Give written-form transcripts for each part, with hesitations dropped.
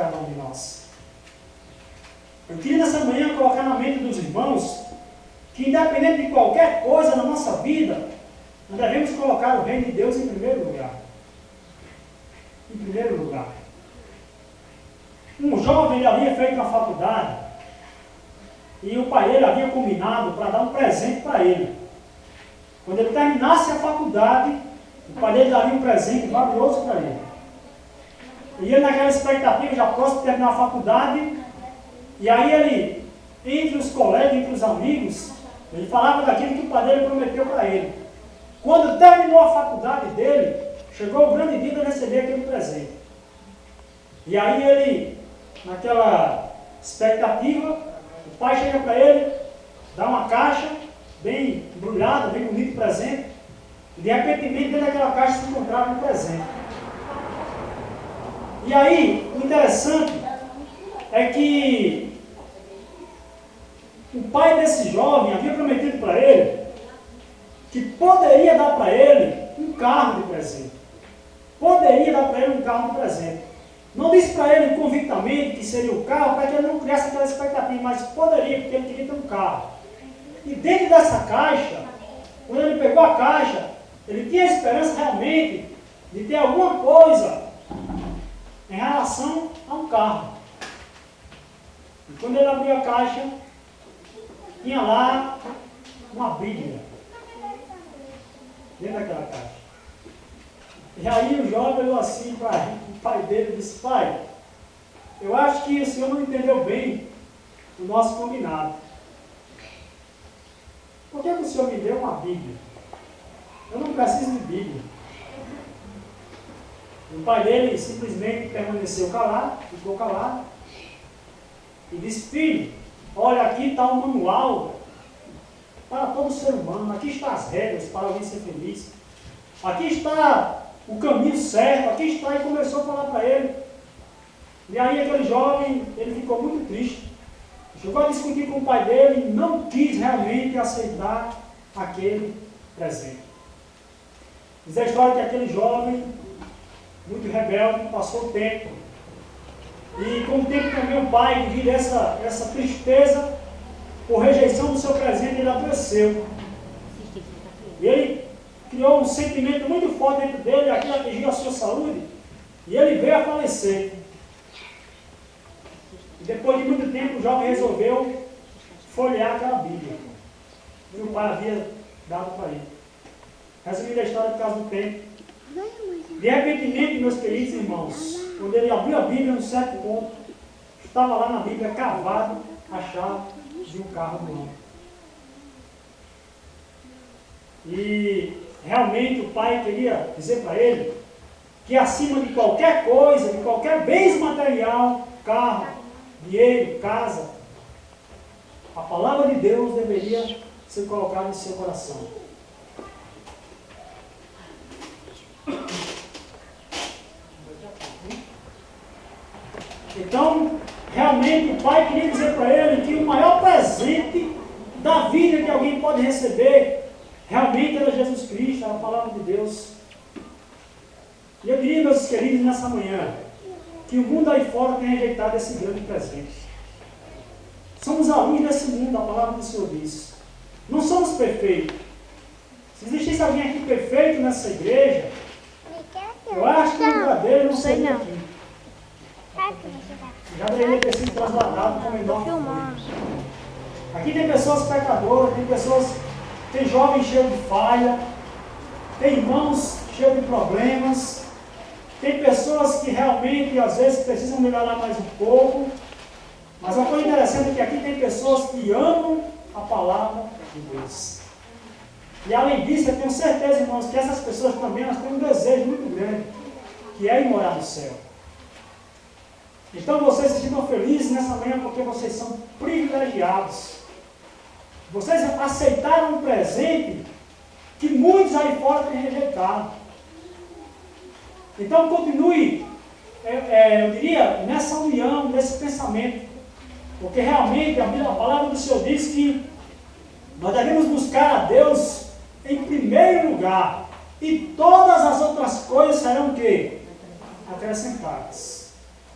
cada um de nós. Eu queria nessa manhã colocar na mente dos irmãos que, independente de qualquer coisa na nossa vida, nós devemos colocar o reino de Deus em primeiro lugar. Em primeiro lugar. Um jovem, ele havia feito uma faculdade e o pai dele havia combinado para dar um presente para ele. Quando ele terminasse a faculdade, o pai dele daria um presente valioso para ele. E ele, naquela expectativa, já próximo de terminar a faculdade, e aí ele, entre os colegas, entre os amigos, ele falava daquilo que o pai dele prometeu para ele. Quando terminou a faculdade dele, chegou o grande dia de receber aquele presente. E aí ele, naquela expectativa, o pai chega para ele, dá uma caixa, bem embrulhada, bem bonito presente, e de repente dentro daquela caixa se encontrava um presente. E aí, o interessante é que o pai desse jovem havia prometido para ele que poderia dar para ele um carro de presente. Poderia dar para ele um carro de presente. Não disse para ele convictamente que seria o carro, para que ele não criasse aquela expectativa, mas poderia, porque ele queria ter um carro. E dentro dessa caixa, quando ele pegou a caixa, ele tinha a esperança realmente de ter alguma coisa em relação a um carro. E quando ele abriu a caixa, tinha lá uma Bíblia dentro daquela caixa. E aí o jovem olhou assim para o pai dele e disse: pai, eu acho que o senhor não entendeu bem o nosso combinado. Por que o senhor me deu uma Bíblia? Eu não preciso de Bíblia. O pai dele simplesmente permaneceu calado, ficou calado, e disse: filho, olha, aqui está um manual para todo ser humano, aqui estão as regras para alguém ser feliz, aqui está o caminho certo, aqui está, e começou a falar para ele. E aí aquele jovem, ele ficou muito triste, chegou a discutir com o pai dele e não quis realmente aceitar aquele presente. Diz a história que aquele jovem, muito rebelde, passou o tempo. E com o tempo também o pai, devido a essa tristeza por rejeição do seu presente, ele adoeceu. E ele criou um sentimento muito forte dentro dele, aquilo atingiu a sua saúde, e ele veio a falecer. E depois de muito tempo o jovem resolveu folhear aquela Bíblia que o pai havia dado para ele. Resumindo a história por causa do tempo. De repente, meus queridos irmãos, quando ele abriu a Bíblia, num certo ponto, estava lá na Bíblia cravado a chave de um carro do homem. E realmente o pai queria dizer para ele que acima de qualquer coisa, de qualquer bem material, carro, dinheiro, casa, a palavra de Deus deveria ser colocada em seu coração. Então, realmente o pai queria dizer para ele que o maior presente da vida que alguém pode receber realmente era Jesus Cristo, era a palavra de Deus. E eu diria, meus queridos, nessa manhã, que o mundo aí fora tem rejeitado esse grande presente. Somos a luz desse mundo, a palavra do Senhor diz. Não somos perfeitos. Se existisse alguém aqui perfeito nessa igreja, eu acho que o lugar dele não seria aqui. Já deveria ter sido trasladado como enorme. Aqui tem pessoas pecadoras, tem jovens cheios de falha, tem irmãos cheios de problemas, tem pessoas que realmente às vezes precisam melhorar mais um pouco, mas a coisa interessante é que aqui tem pessoas que amam a palavra de Deus. E além disso, eu tenho certeza, irmãos, que essas pessoas também elas têm um desejo muito grande, que é ir morar no céu. Então vocês se sintam felizes nessa manhã porque vocês são privilegiados. Vocês aceitaram um presente que muitos aí fora têm rejeitado. Então continue, eu diria, nessa união, nesse pensamento. Porque realmente a palavra do Senhor diz que nós devemos buscar a Deus em primeiro lugar. E todas as outras coisas serão o quê? Acrescentadas.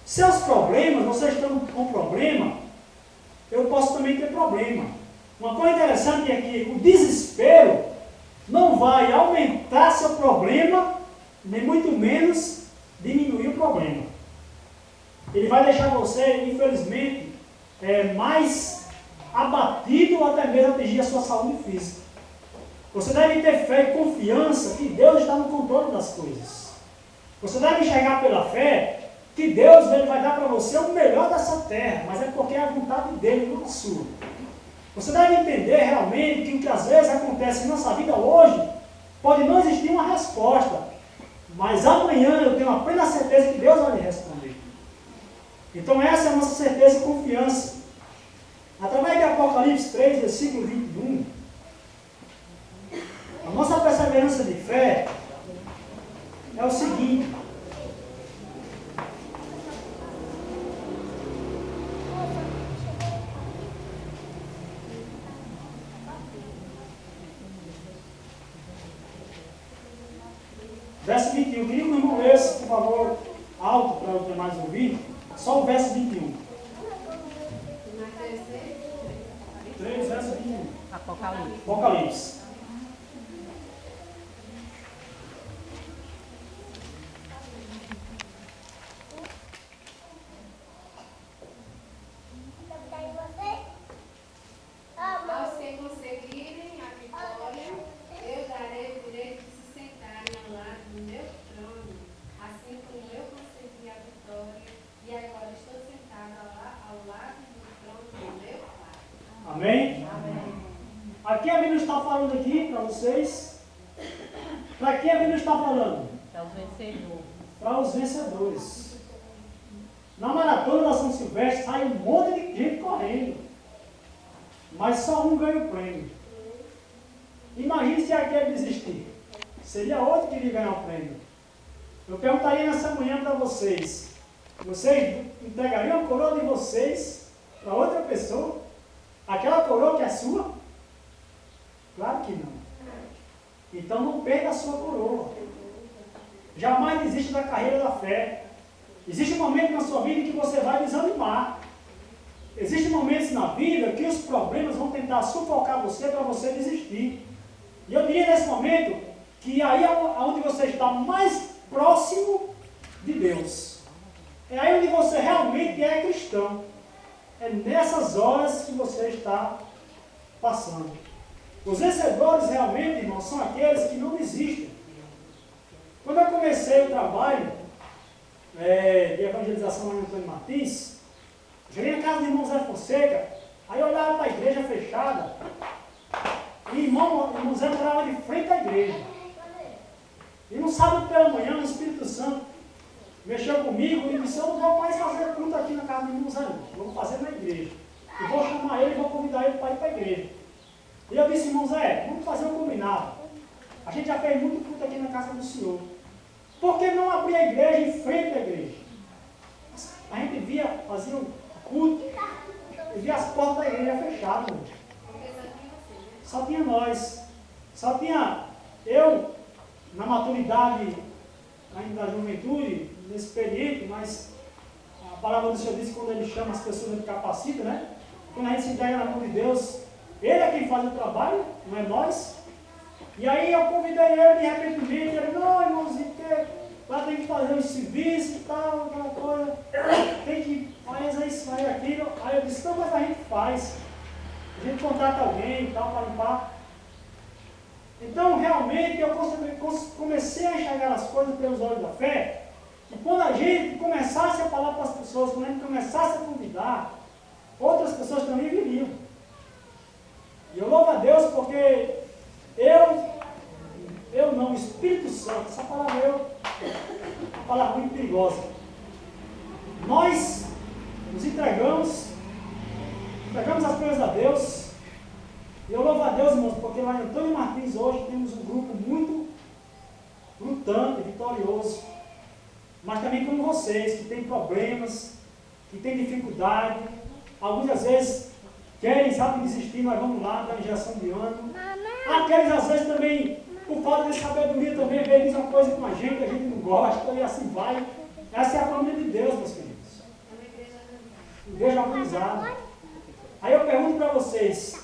Seus problemas, vocês estão com problema, eu posso também ter problema. Uma coisa interessante é que o desespero não vai aumentar seu problema, nem muito menos diminuir o problema. Ele vai deixar você, infelizmente, mais abatido ou até mesmo atingir a sua saúde física. Você deve ter fé e confiança que Deus está no controle das coisas. Você deve enxergar pela fé que Deus ele vai dar para você o melhor dessa terra, mas é porque é a vontade dele, não a sua. Você deve entender realmente que o que às vezes acontece em nossa vida hoje, pode não existir uma resposta, mas amanhã eu tenho a plena certeza que Deus vai lhe responder. Então essa é a nossa certeza e confiança. Através de Apocalipse 3, versículo 21, a nossa perseverança de fé é o seguinte: verso 21, queria que o irmão lesse, por favor, alto para os demais ouvir, só o verso 21. 3, verso 21. Apocalipse. Aos que conseguirem a vitória, eu darei o direito de se sentarem ao lado do meu trono, assim como eu consegui a vitória, e agora estou sentado ao lado do trono do meu Pai. Amém? Amém. Aqui a Bíblia está falando aqui para vocês. Para quem a Bíblia está falando? Para os vencedores. Para os vencedores. Na maratona da São Silvestre sai um monte de gente correndo, mas só um ganha o prêmio. Imagine se aquele desistir. Seria outro que iria ganhar o prêmio. Eu perguntaria nessa manhã para vocês: vocês entregariam a coroa de vocês para outra pessoa? Aquela coroa que é sua? Claro que não. Então não perca a sua coroa. Jamais desista da carreira da fé. Existe um momento na sua vida que você vai desanimar. Existem momentos na vida que os problemas vão tentar sufocar você para você desistir. E eu diria nesse momento que aí é onde você está mais próximo de Deus. É aí onde você realmente é cristão. É nessas horas que você está passando. Os vencedores realmente, irmãos, são aqueles que não desistem. Quando eu comecei o trabalho de evangelização lá em Antônio Martins, cheguei na casa do irmão Zé Fonseca, aí eu olhava para a igreja fechada, e o irmão Zé morava de frente à igreja. E no sábado pela manhã, o Espírito Santo mexeu comigo e disse: eu não vou mais fazer culto aqui na casa do irmão Zé, não. Vou fazer na igreja. E vou chamar ele e vou convidar ele para ir para a igreja. E eu disse: irmão Zé, vamos fazer um combinado. A gente já fez muito culto aqui na casa do Senhor. Por que não abrir a igreja em frente à igreja? A gente fazia um culto, e via as portas da igreja fechadas. Só tinha nós. Só tinha eu, na maturidade, ainda da juventude, inexperiente, mas a palavra do Senhor diz que quando Ele chama as pessoas, Ele capacita, né? Quando a gente se entrega na mão de Deus, Ele é quem faz o trabalho, não é nós. E aí eu convidei ele, de repente, ele: não, irmãozinho, lá tem que fazer os serviços e tal, aquela coisa, tem que fazer isso, fazer aquilo. Aí eu disse: não, mas a gente faz. A gente contrata alguém e tal para limpar. Então, realmente, eu comecei a enxergar as coisas pelos olhos da fé. E quando a gente começasse a falar para as pessoas, quando a gente começasse a convidar, outras pessoas também viriam. E eu louvo a Deus porque eu não, o Espírito Santo, essa palavra é uma palavra muito perigosa. Nós nos entregamos as coisas a Deus. E eu louvo a Deus, irmãos, porque lá em Antônio Martins hoje temos um grupo muito lutante, vitorioso. Mas também como vocês, que têm problemas, que têm dificuldade, alguns às vezes querem, sabem, desistir, nós vamos lá, dar injeção de ânimo. Aqueles às vezes também, por falta de sabedoria, também vem dizer uma coisa com a gente não gosta, e assim vai. Essa é a família de Deus, meus queridos. Igreja organizada. Aí eu pergunto para vocês,